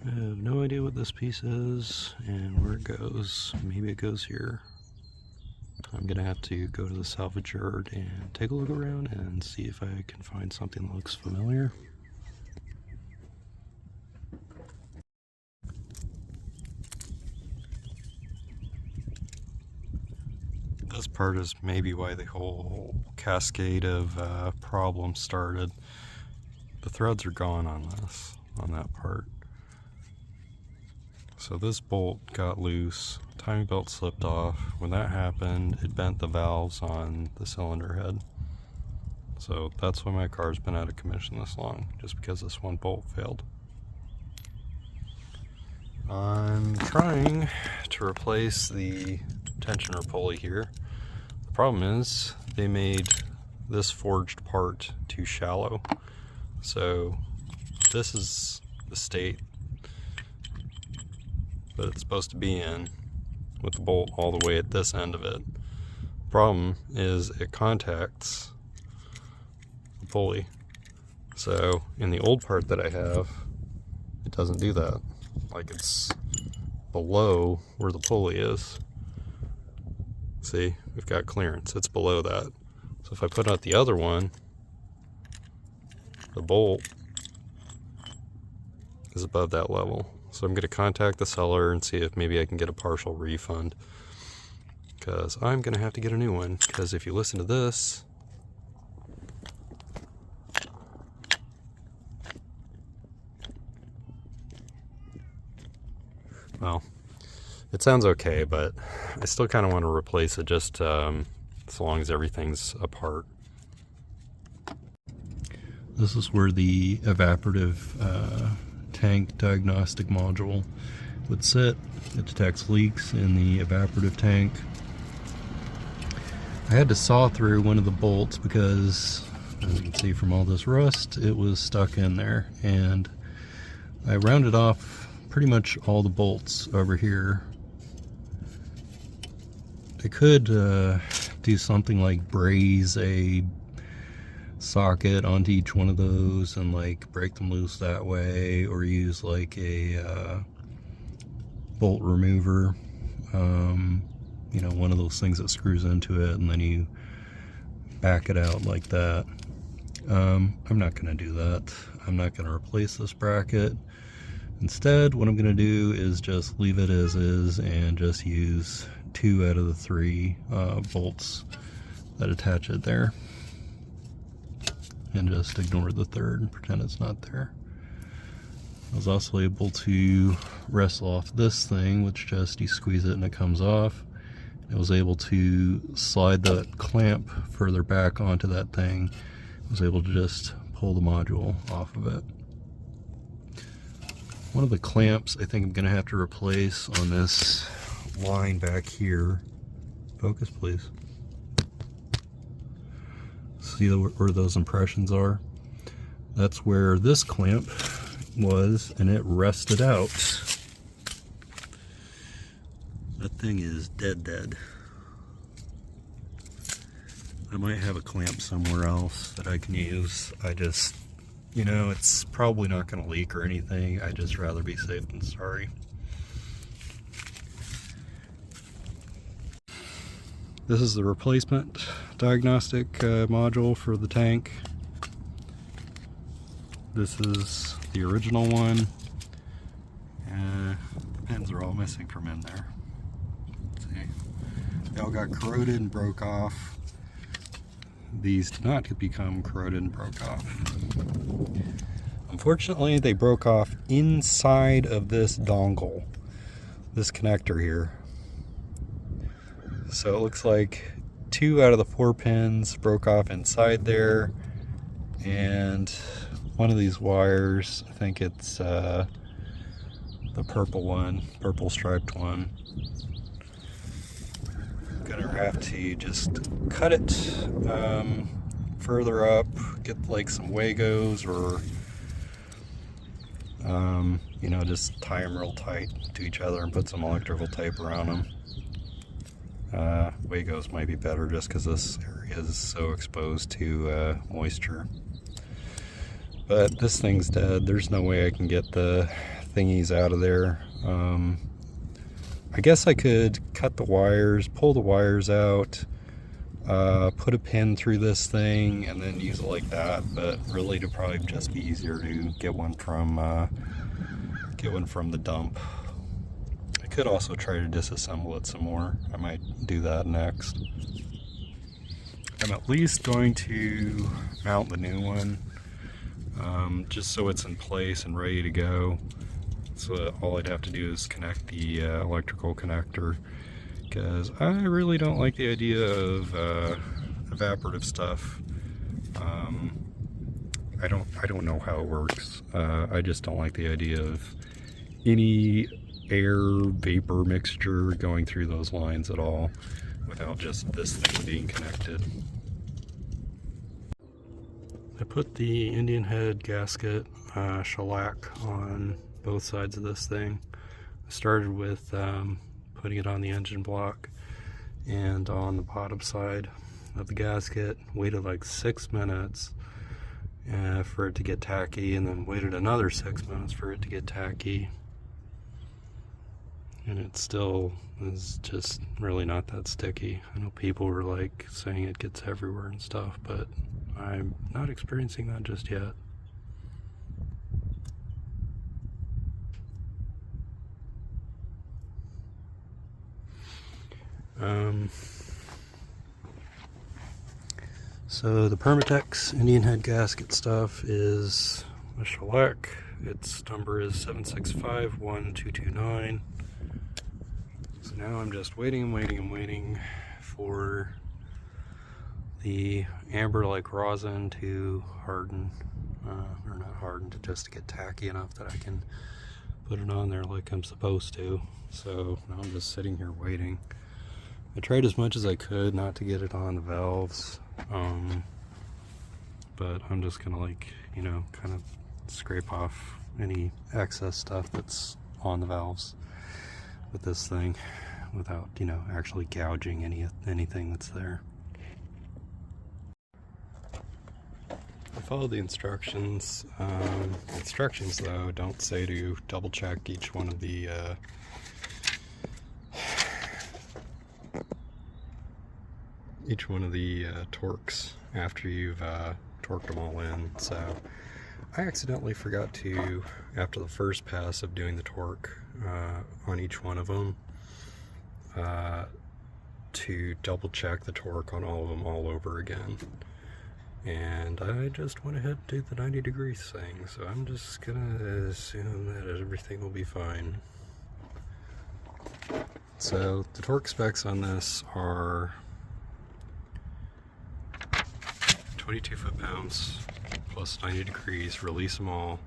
I have no idea what this piece is and where it goes. Maybe it goes here. I'm gonna have to go to the salvage yard and take a look around and see if I can find something that looks familiar. This part is maybe why the whole cascade of problems started. The threads are gone on that part. So this bolt got loose, timing belt slipped off. When that happened, it bent the valves on the cylinder head. So that's why my car's been out of commission this long, just because this one bolt failed. I'm trying to replace the tensioner pulley here. The problem is they made this forged part too shallow. So this is the state that it's supposed to be in, with the bolt all the way at this end of it. Problem is it contacts the pulley. So in the old part that I have, it doesn't do that. Like, it's below where the pulley is. See, we've got clearance, it's below that. So if I put out the other one, the bolt is above that level. So I'm going to contact the seller and see if maybe I can get a partial refund, because I'm going to have to get a new one. Because if you listen to this, well, it sounds okay, but I still kind of want to replace it, just so long as everything's apart. This is where the evaporative tank diagnostic module would sit. It detects leaks in the evaporative tank. I had to saw through one of the bolts because, as you can see from all this rust, it was stuck in there, and I rounded off pretty much all the bolts over here. I could do something like braze a socket onto each one of those and like break them loose that way, or use like a bolt remover, you know, one of those things that screws into it and then you back it out like that. I'm not going to do that. I'm not going to replace this bracket. Instead, what I'm going to do is just leave it as is and just use 2 out of the 3 bolts that attach it there, and just ignore the third and pretend it's not there. I was also able to wrestle off this thing, which just you squeeze it and it comes off. I was able to slide the clamp further back onto that thing. I was able to just pull the module off of it. One of the clamps I think I'm going to have to replace on this line back here. Focus, please. See where those impressions are? That's where this clamp was, and it rusted out. That thing is dead. I might have a clamp somewhere else that I can use. I just, you know, it's probably not going to leak or anything. I'd just rather be safe than sorry. This is the replacement diagnostic module for the tank. This is the original one. The pins are all missing from in there. See, they all got corroded and broke off. These did not become corroded and broke off. Unfortunately, they broke off inside of this dongle, this connector here. So it looks like 2 out of the 4 pins broke off inside there, and one of these wires, I think it's the purple one, purple striped one. I'm gonna have to just cut it further up, get like some Wagos, or you know, just tie them real tight to each other and put some electrical tape around them. Wagos might be better just because this area is so exposed to moisture. But this thing's dead. There's no way I can get the thingies out of there. I guess I could cut the wires, pull the wires out, put a pin through this thing and then use it like that, but really it'd probably just be easier to get one from the dump. I could also try to disassemble it some more. I might do that next. I'm at least going to mount the new one, just so it's in place and ready to go. So all I'd have to do is connect the electrical connector, because I really don't like the idea of evaporative stuff. I don't know how it works. I just don't like the idea of any air vapor mixture going through those lines at all without just this thing being connected. I put the Indian head gasket shellac on both sides of this thing. I started with putting it on the engine block and on the bottom side of the gasket. Waited like 6 minutes for it to get tacky, and then waited another 6 minutes for it to get tacky. And it still is just really not that sticky. I know people were like saying it gets everywhere and stuff, but I'm not experiencing that just yet. So the Permatex Indian head gasket stuff is a shellac. Its number is 7651229. So now I'm just waiting and waiting and waiting for the amber-like rosin to harden, or not harden, just to get tacky enough that I can put it on there like I'm supposed to. So now I'm just sitting here waiting. I tried as much as I could not to get it on the valves, but I'm just gonna, like, you know, kind of scrape off any excess stuff that's on the valves with this thing without, you know, actually gouging anything that's there. I followed the instructions. Instructions, though, don't say to double check each one of the torques after you've torqued them all in. So I accidentally forgot to, after the first pass of doing the torque on each one of them, to double check the torque on all of them all over again. And I just went ahead and did the 90 degrees thing, so I'm just gonna assume that everything will be fine. So the torque specs on this are 22 foot-pounds plus 90 degrees, release them all,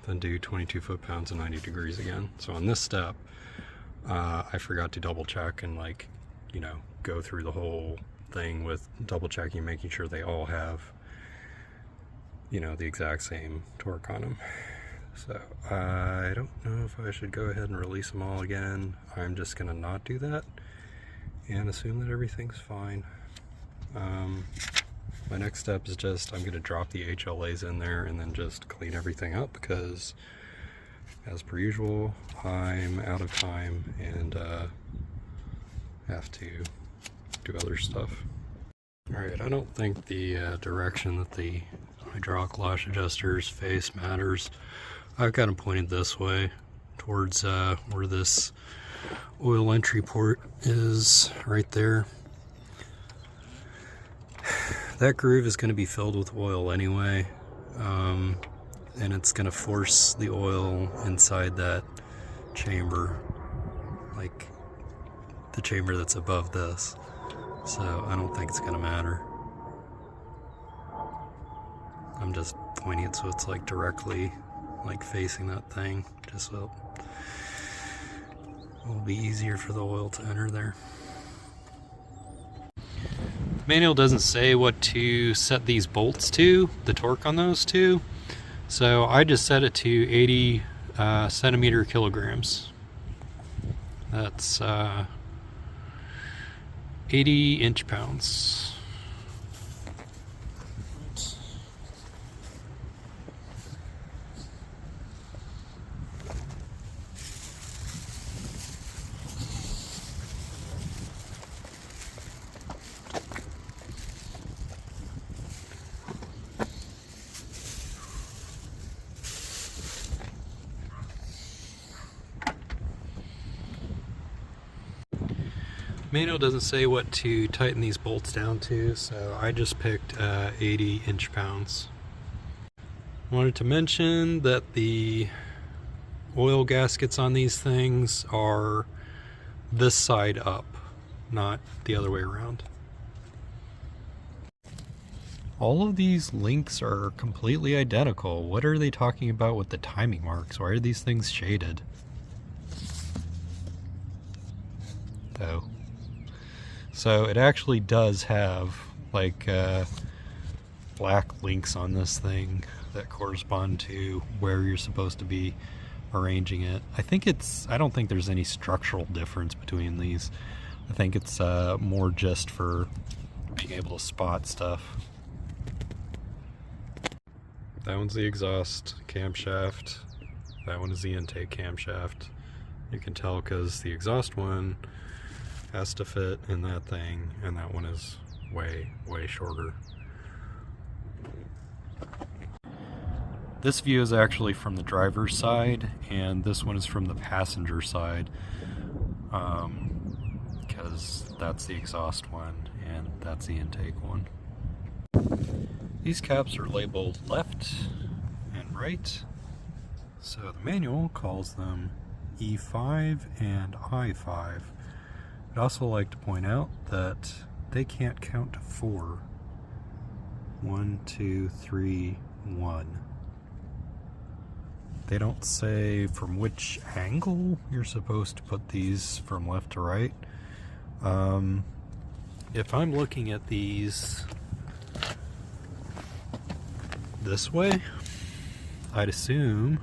then do 22 foot-pounds and 90 degrees again. So on this step, I forgot to double check and, like, you know, go through the whole thing with double checking, making sure they all have, you know, the exact same torque on them. So I don't know if I should go ahead and release them all again. I'm just gonna not do that and assume that everything's fine. My next step is just, I'm gonna drop the HLAs in there and then just clean everything up, because as per usual, I'm out of time and have to do other stuff. Alright, I don't think the direction that the hydraulic lash adjusters face matters. I've got them pointed this way towards where this oil entry port is, right there. That groove is going to be filled with oil anyway, and it's going to force the oil inside that chamber, like the chamber that's above this. So I don't think it's going to matter. I'm just pointing it so it's like directly, like facing that thing, just so it will be easier for the oil to enter there. The manual doesn't say what to set these bolts to, the torque on those two, so I just set it to 80 centimeter kilograms. That's 80 inch-pounds. Manual doesn't say what to tighten these bolts down to, so I just picked 80 inch-pounds. Wanted to mention that the oil gaskets on these things are this side up, not the other way around. All of these links are completely identical. What are they talking about with the timing marks? Why are these things shaded? Oh. So it actually does have like black links on this thing that correspond to where you're supposed to be arranging it. I don't think there's any structural difference between these. I think it's more just for being able to spot stuff. That one's the exhaust camshaft. That one is the intake camshaft. You can tell because the exhaust one has to fit in that thing, and that one is way, way shorter. This view is actually from the driver's side, and this one is from the passenger side, because that's the exhaust one and that's the intake one. These caps are labeled left and right, so the manual calls them E5 and I5. I'd also like to point out that they can't count to 4. 1, 2, 3, 1. They don't say from which angle you're supposed to put these from left to right. If I'm looking at these this way, I'd assume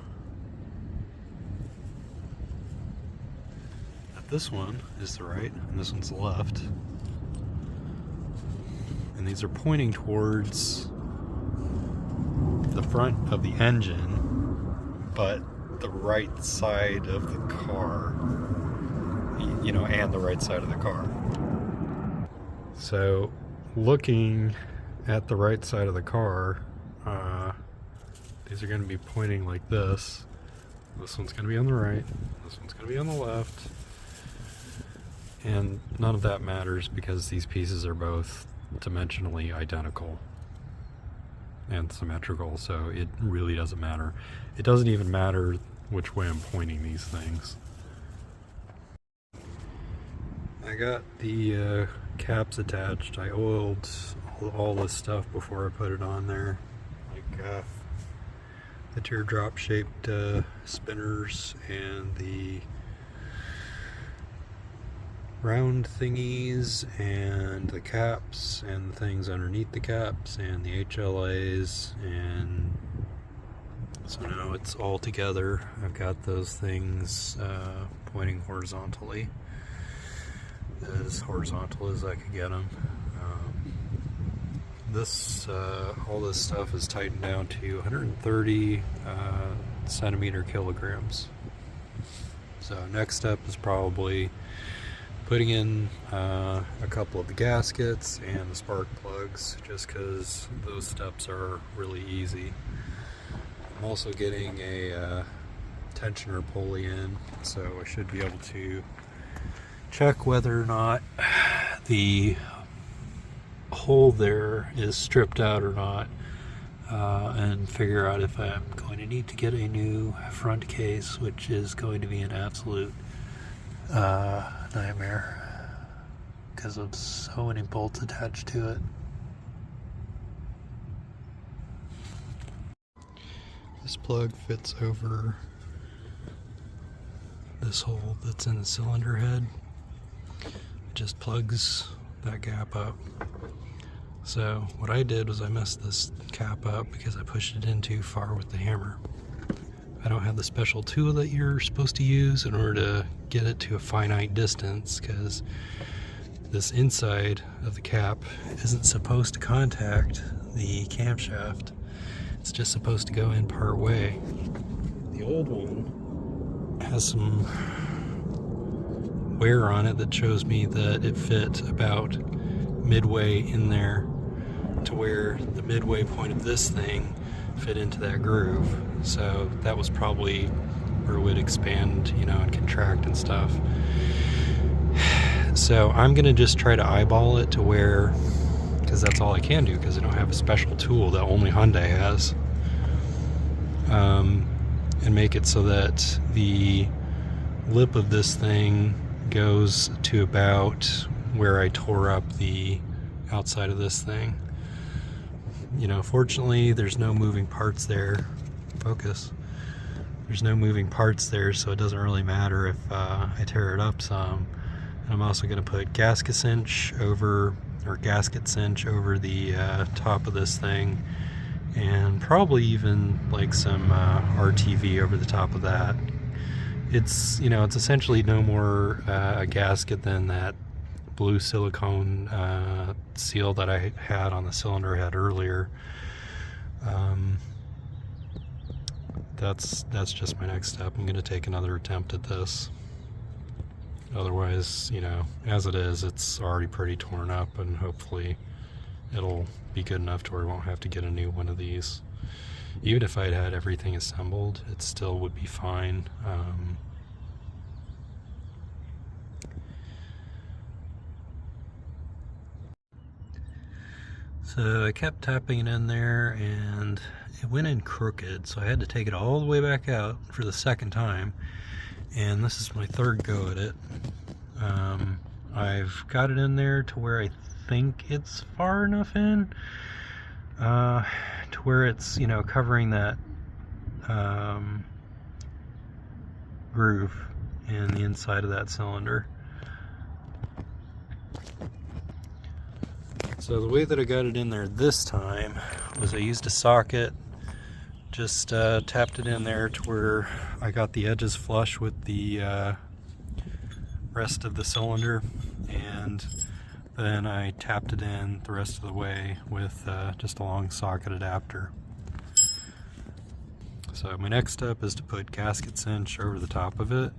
that this one is the right and this one's the left. And these are pointing towards the front of the engine, but the right side of the car, you know, and the right side of the car. So looking at the right side of the car, these are going to be pointing like this. This one's going to be on the right, this one's going to be on the left, and none of that matters because these pieces are both dimensionally identical and symmetrical, so it really doesn't matter. It doesn't even matter which way I'm pointing these things. I got the caps attached. I oiled all this stuff before I put it on there, like the teardrop shaped spinners and the round thingies and the caps and the things underneath the caps and the HLAs, and so now it's all together. I've got those things pointing horizontally, as horizontal as I could get them. All this stuff is tightened down to 130 centimeter kilograms. So next step is probably putting in a couple of the gaskets and the spark plugs, just because those steps are really easy. I'm also getting a tensioner pulley in, so I should be able to check whether or not the hole there is stripped out or not, and figure out if I'm going to need to get a new front case, which is going to be an absolute nightmare because of so many bolts attached to it. This plug fits over this hole that's in the cylinder head. It just plugs that gap up. So what I did was I messed this cap up because I pushed it in too far with the hammer. I don't have the special tool that you're supposed to use in order to get it to a finite distance, because this inside of the cap isn't supposed to contact the camshaft. It's just supposed to go in part way. The old one has some wear on it that shows me that it fit about midway in there, to where the midway point of this thing fit into that groove. So that was probably where it would expand, you know, and contract and stuff. So I'm gonna just try to eyeball it to where, because that's all I can do, because I don't have a special tool that only Hyundai has, and make it so that the lip of this thing goes to about where I tore up the outside of this thing. You know, fortunately there's no moving parts there. Focus. There's no moving parts there, so it doesn't really matter if I tear it up some. And I'm also going to put gasket cinch over the top of this thing, and probably even like some RTV over the top of that. It's, you know, it's essentially no more a gasket than that blue silicone seal that I had on the cylinder head earlier. That's just my next step. I'm going to take another attempt at this. Otherwise, you know, as it is, it's already pretty torn up, and hopefully it'll be good enough to where I won't have to get a new one of these. Even if I'd had everything assembled, it still would be fine. So I kept tapping it in there, and it went in crooked, so I had to take it all the way back out for the second time, and this is my third go at it. I've got it in there to where I think it's far enough in to where it's, you know, covering that groove in the inside of that cylinder. So the way that I got it in there this time was I used a socket, just tapped it in there to where I got the edges flush with the rest of the cylinder, and then I tapped it in the rest of the way with just a long socket adapter. So my next step is to put gasket cinch over the top of it,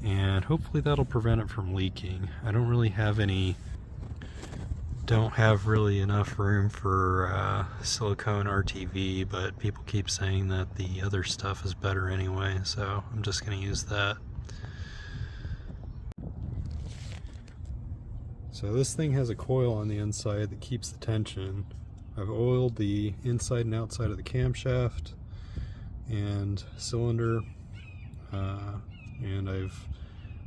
and hopefully that'll prevent it from leaking. I don't have really enough room for silicone RTV, but people keep saying that the other stuff is better anyway, so I'm just going to use that. So this thing has a coil on the inside that keeps the tension. I've oiled the inside and outside of the camshaft and cylinder, and I've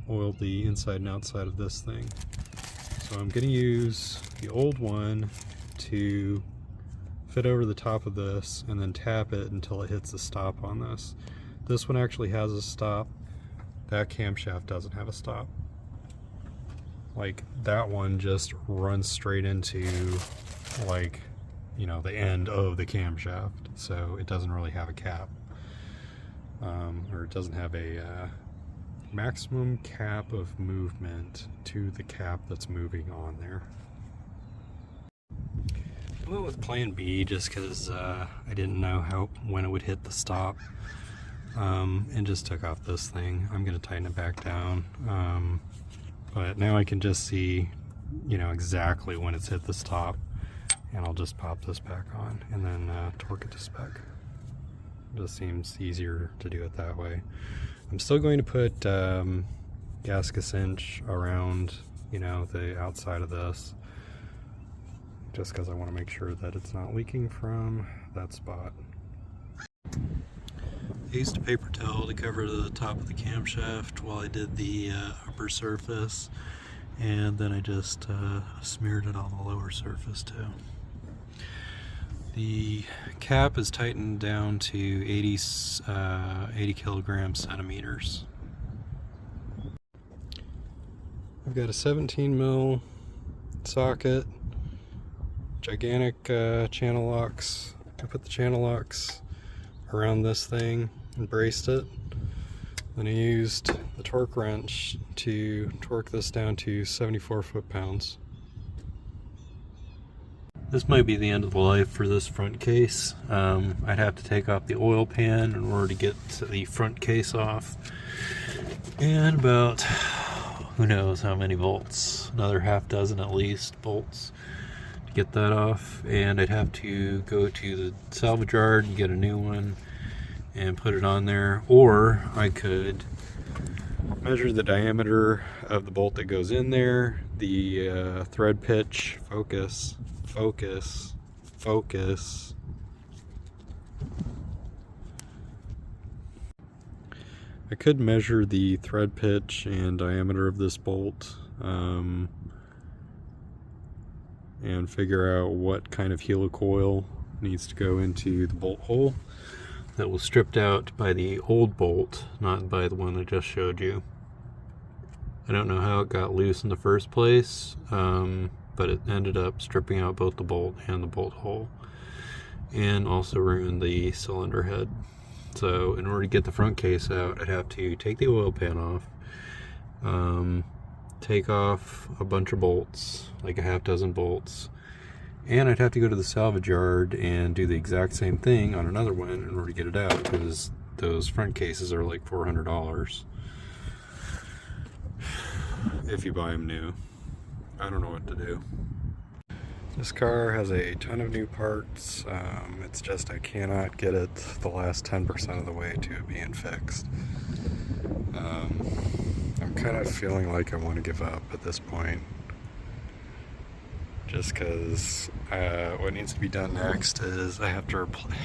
oiled the inside and outside of this thing. So I'm going to use the old one to fit over the top of this and then tap it until it hits the stop on this. This one actually has a stop. That camshaft doesn't have a stop. Like, that one just runs straight into, like, you know, the end of the camshaft. So it doesn't really have a cap. Or it doesn't have a maximum cap of movement to the cap that's moving on there. I went with plan B just because I didn't know when it would hit the stop, and just took off this thing. I'm going to tighten it back down, but now I can just see, you know, exactly when it's hit the stop, and I'll just pop this back on and then torque it to spec. It just seems easier to do it that way. I'm still going to put gasket cinch around, you know, the outside of this, just because I want to make sure that it's not leaking from that spot. I used a paper towel to cover the top of the camshaft while I did the upper surface, and then I just smeared it on the lower surface too. The cap is tightened down to 80 kilogram centimeters. I've got a 17 mil socket, gigantic channel locks. I put the channel locks around this thing and braced it. Then I used the torque wrench to torque this down to 74 foot-pounds. This might be the end of the life for this front case. I'd have to take off the oil pan in order to get the front case off. And about, who knows how many bolts, another half dozen at least bolts to get that off. And I'd have to go to the salvage yard and get a new one and put it on there. Or I could Measure the diameter of the bolt that goes in there, the thread pitch, focus. I could measure the thread pitch and diameter of this bolt and figure out what kind of helicoil needs to go into the bolt hole. That was stripped out by the old bolt, not by the one I just showed you. I don't know how it got loose in the first place, but it ended up stripping out both the bolt and the bolt hole, and also ruined the cylinder head. So in order to get the front case out, I'd have to take the oil pan off, take off a bunch of bolts, like a half dozen bolts, and I'd have to go to the salvage yard and do the exact same thing on another one in order to get it out, because those front cases are like $400 if you buy them new. I don't know what to do. This car has a ton of new parts. It's just I cannot get it the last 10% of the way to it being fixed. I'm kind of feeling like I want to give up at this point, just because what needs to be done next is I have to replace